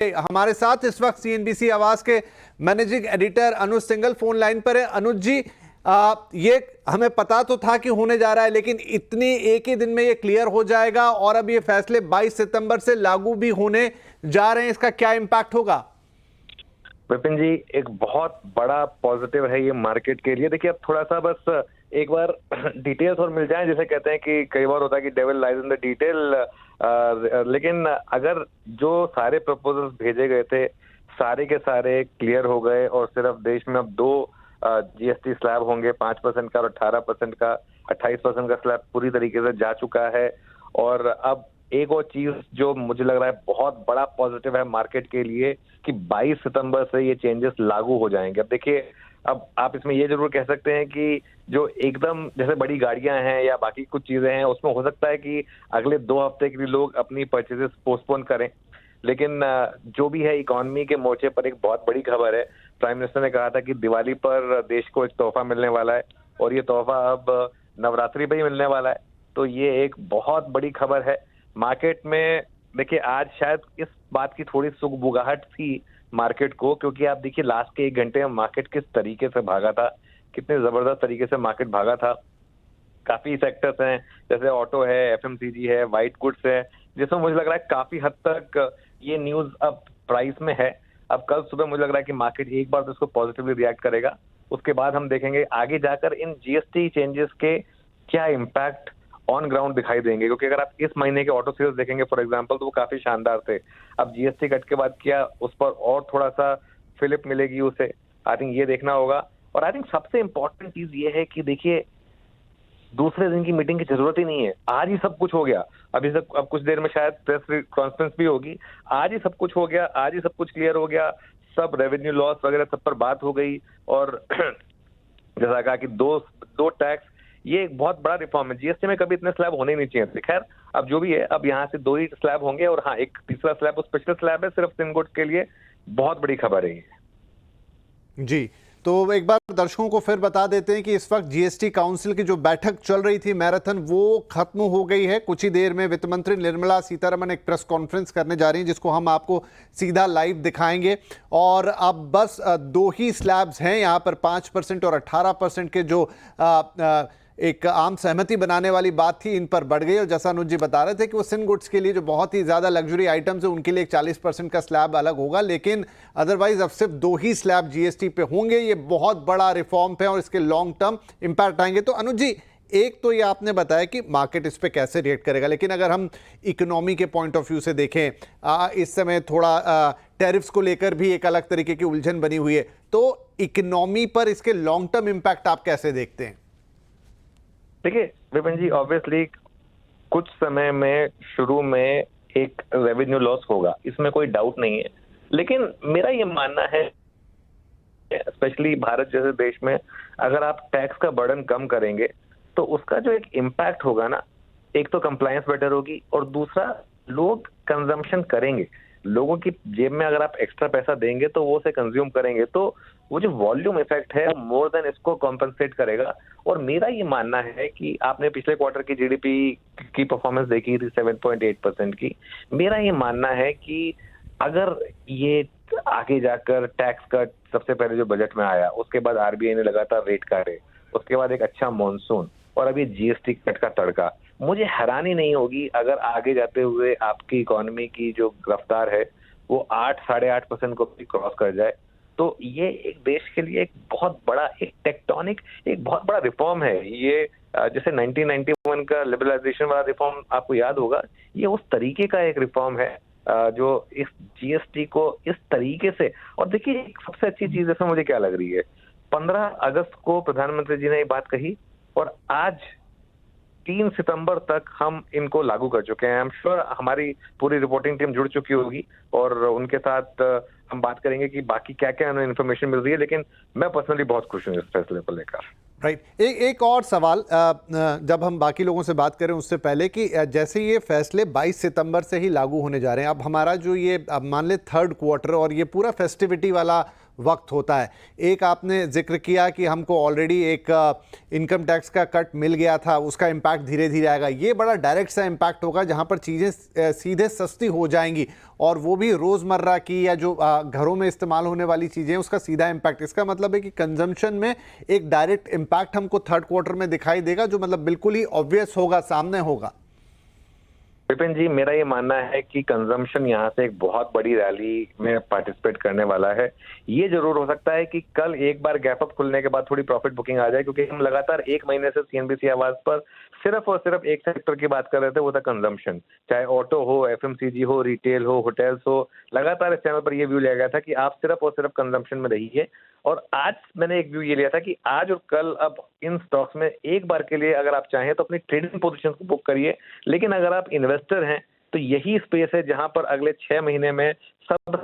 हमारे साथ इस वक्त सीएनबीसी आवाज के मैनेजिंग एडिटर अनुज सिंघल फोन लाइन पर है। अनुज जी, ये हमें पता तो था कि होने जा रहा है, लेकिन इतनी एक ही दिन में ये क्लियर हो जाएगा और अब ये फैसले 22 सितंबर से लागू भी होने जा रहे हैं, इसका क्या इम्पैक्ट होगा? विपिन जी, एक बहुत बड़ा पॉजिटिव है ये मार्केट के लिए। देखिए, अब थोड़ा सा बस एक बार डिटेल्स और मिल जाएं। जैसे कहते हैं कि कई बार होता है कि devil lies in the detail, लेकिन अगर जो सारे प्रपोजल्स भेजे गए थे सारे के सारे क्लियर हो गए और सिर्फ देश में अब दो जीएसटी स्लैब होंगे, 5% का और 18% का, 28% का स्लैब पूरी तरीके से जा चुका है। और अब एक और चीज जो मुझे लग रहा है बहुत बड़ा पॉजिटिव है मार्केट के लिए कि 22 सितंबर से ये चेंजेस लागू हो जाएंगे। अब देखिए, अब आप इसमें ये जरूर कह सकते हैं कि जो एकदम जैसे बड़ी गाड़ियां हैं या बाकी कुछ चीजें हैं उसमें हो सकता है कि अगले 2 हफ्ते के लिए लोग अपनी परचेजेस पोस्टपोन करें, लेकिन जो भी है इकोनॉमी के मोर्चे पर एक बहुत बड़ी खबर है। प्राइम मिनिस्टर ने कहा था कि दिवाली पर देश को एक तोहफा मिलने वाला है और ये तोहफा अब नवरात्रि पर ही मिलने वाला है। तो ये एक बहुत बड़ी खबर है मार्केट में। देखिए, आज शायद इस बात की थोड़ी सुगबुगाहट थी मार्केट को, क्योंकि आप देखिए लास्ट के 1 घंटे में मार्केट किस तरीके से भागा था, कितने जबरदस्त तरीके से मार्केट भागा था। काफी सेक्टर्स हैं जैसे ऑटो है, एफएमसीजी है, व्हाइट गुड्स है, जिसमें मुझे लग रहा है काफी हद तक ये न्यूज अब प्राइस में है। अब कल सुबह मुझे लग रहा है कि मार्केट एक बार तो इसको पॉजिटिवली रिएक्ट करेगा, उसके बाद हम देखेंगे आगे जाकर इन जीएसटी चेंजेस के क्या इम्पैक्ट ऑन ग्राउंड दिखाई देंगे। क्योंकि अगर आप इस महीने के ऑटो सेल्स देखेंगे फॉर एग्जांपल, तो वो काफी शानदार थे। अब जीएसटी कट के बाद क्या उस पर और थोड़ा सा फिलिप मिलेगी उसे, आई थिंक ये देखना होगा। और आई थिंक सबसे इंपॉर्टेंट चीज ये है कि देखिए, दूसरे दिन की मीटिंग की जरूरत ही नहीं है, आज ही सब कुछ हो गया। अब कुछ देर में शायद प्रेस कॉन्फ्रेंस भी होगी, आज ही सब कुछ हो गया, आज ही सब कुछ क्लियर हो गया, सब रेवेन्यू लॉस वगैरह सब पर बात हो गई। और जैसा कहा कि दो टैक्स, ये एक बहुत बड़ा रिफॉर्म है। जीएसटी में कभी इतने स्लैब होने नहीं चाहिए थे। खैर, अब जो भी है, अब यहाँ से 2 ही स्लैब होंगे और हाँ, एक तीसरा स्लैब वो स्पेशल स्लैब है सिर्फ सिन गुड्स के लिए। बहुत बड़ी खबर है ये जी। तो एक बार दर्शकों को फिर बता देते हैं कि इस वक्त जीएसटी काउंसिल की जो बैठक चल रही थी मैराथन, वो खत्म हो गई है। कुछ ही देर में वित्त मंत्री निर्मला सीतारमण एक प्रेस कॉन्फ्रेंस करने जा रही हैं, जिसको हम आपको सीधा लाइव दिखाएंगे। और अब बस 2 ही स्लैब्स हैं यहाँ पर, 5% और 18% के जो एक आम सहमति बनाने वाली बात थी, इन पर बढ़ गई। और जैसा अनुज जी बता रहे थे कि वो सिन गुड्स के लिए जो बहुत ही ज़्यादा लग्जरी आइटम्स है उनके लिए एक 40% का स्लैब अलग होगा, लेकिन अदरवाइज अब सिर्फ 2 ही स्लैब जीएसटी पे होंगे। ये बहुत बड़ा रिफॉर्म है और इसके लॉन्ग टर्म इम्पैक्ट आएंगे। तो अनुज जी, एक तो ये आपने बताया कि मार्केट इस पर कैसे रिएक्ट करेगा, लेकिन अगर हम इकोनॉमी के पॉइंट ऑफ व्यू से देखें, इस समय थोड़ा टैरिफ्स को लेकर भी एक अलग तरीके की उलझन बनी हुई है, तो इकोनॉमी पर इसके लॉन्ग टर्म इम्पैक्ट आप कैसे देखते हैं? देखिए विपिन जी, ऑब्वियसली कुछ समय में शुरू में एक रेवेन्यू लॉस होगा, इसमें कोई डाउट नहीं है। लेकिन मेरा ये मानना है, स्पेशली भारत जैसे देश में, अगर आप टैक्स का बर्डन कम करेंगे तो उसका जो एक इम्पैक्ट होगा ना, एक तो कंप्लायंस बेटर होगी और दूसरा लोग कंजम्पशन करेंगे। लोगों की जेब में अगर आप एक्स्ट्रा पैसा देंगे तो वो उसे कंज्यूम करेंगे, तो वो जो वॉल्यूम इफेक्ट है मोर देन इसको कॉम्पनसेट करेगा। और मेरा ये मानना है कि आपने पिछले क्वार्टर की जीडीपी की परफॉर्मेंस देखी थी 7.8% की। मेरा ये मानना है कि अगर ये आगे जाकर टैक्स कट सबसे पहले जो बजट में आया, उसके बाद आरबीआई ने लगातार रेट काटे, उसके बाद एक अच्छा मॉनसून और अभी जीएसटी कट का तड़का, मुझे हैरानी नहीं होगी अगर आगे जाते हुए आपकी इकोनॉमी की जो रफ्तार है वो 8-8.5% को भी क्रॉस कर जाए। तो ये एक देश के लिए एक बहुत बड़ा, एक टेक्टोनिक, एक बहुत बड़ा रिफॉर्म है ये। जैसे 1991 का लिबरलाइजेशन वाला रिफॉर्म आपको याद होगा, ये उस तरीके का एक रिफॉर्म है जो इस जीएसटी को इस तरीके से। और देखिए, एक सबसे अच्छी चीज इसमें मुझे क्या लग रही है, 15 अगस्त को प्रधानमंत्री जी ने ये बात कही और आज 3 सितंबर तक हम इनको लागू कर चुके हैं। आई एम श्योर हमारी पूरी रिपोर्टिंग टीम जुड़ चुकी होगी और उनके साथ हम बात करेंगे कि बाकी क्या क्या हमें इन्फॉर्मेशन मिल रही है। लेकिन मैं पर्सनली बहुत खुश हूँ इस फैसले को लेकर। राइट। एक और सवाल, जब हम बाकी लोगों से बात करें उससे पहले, कि जैसे ये फैसले 22 सितंबर से ही लागू होने जा रहे हैं, अब हमारा जो ये अब मान ले 3rd क्वार्टर और ये पूरा फेस्टिविटी वाला वक्त होता है। एक आपने जिक्र किया कि हमको ऑलरेडी एक इनकम टैक्स का कट मिल गया था, उसका इम्पैक्ट धीरे धीरे आएगा। ये बड़ा डायरेक्ट सा इम्पैक्ट होगा जहां पर चीज़ें सीधे सस्ती हो जाएंगी, और वो भी रोज़मर्रा की या जो घरों में इस्तेमाल होने वाली चीज़ें उसका सीधा इम्पैक्ट। इसका मतलब है कि कंजम्पशन में एक डायरेक्ट इम्पैक्ट हमको थर्ड क्वार्टर में दिखाई देगा, जो मतलब बिल्कुल ही ऑब्वियस होगा, सामने होगा। विपिन जी, मेरा ये मानना है कि कंजम्पशन यहाँ से एक बहुत बड़ी रैली में पार्टिसिपेट करने वाला है। ये जरूर हो सकता है कि कल एक बार गैप अप खुलने के बाद थोड़ी प्रॉफिट बुकिंग आ जाए, क्योंकि हम लगातार एक महीने से सीएनबीसी आवाज पर सिर्फ और सिर्फ एक सेक्टर की बात कर रहे थे, वो था कंजम्पशन। चाहे ऑटो हो, एफएमसीजी हो, रिटेल हो, होटल्स हो, लगातार इस चैनल पर ये व्यू लिया गया था कि आप सिर्फ और सिर्फ कंजम्पशन में रहिए। और आज मैंने एक व्यू ये लिया था कि आज और कल अब इन स्टॉक्स में एक बार के लिए अगर आप चाहें तो अपनी ट्रेडिंग पोजीशन को बुक करिए, लेकिन अगर आप इन्वेस्टर हैं तो यही स्पेस है जहां पर अगले 6 महीने में सब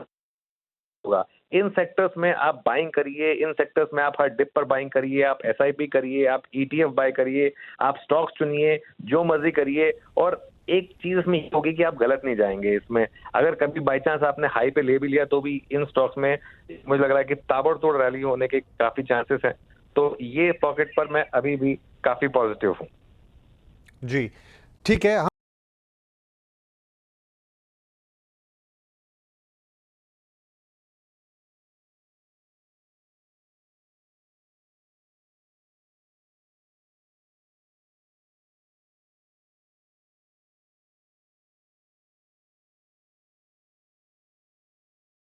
होगा। इन सेक्टर्स में आप बाइंग करिए, इन सेक्टर्स में आप हर डिप पर बाइंग करिए, आप एसआईपी करिए, आप ईटीएफ बाय करिए, आप स्टॉक्स चुनिए, जो मर्जी करिए। और एक चीज इसमें ये होगी कि आप गलत नहीं जाएंगे इसमें। अगर कभी बाई चांस आपने हाई पे ले भी लिया तो भी इन स्टॉक्स में मुझे लग रहा है कि ताबड़तोड़ रैली होने के काफी चांसेस हैं। तो ये पॉकेट पर मैं अभी भी काफी पॉजिटिव हूँ। जी, ठीक है।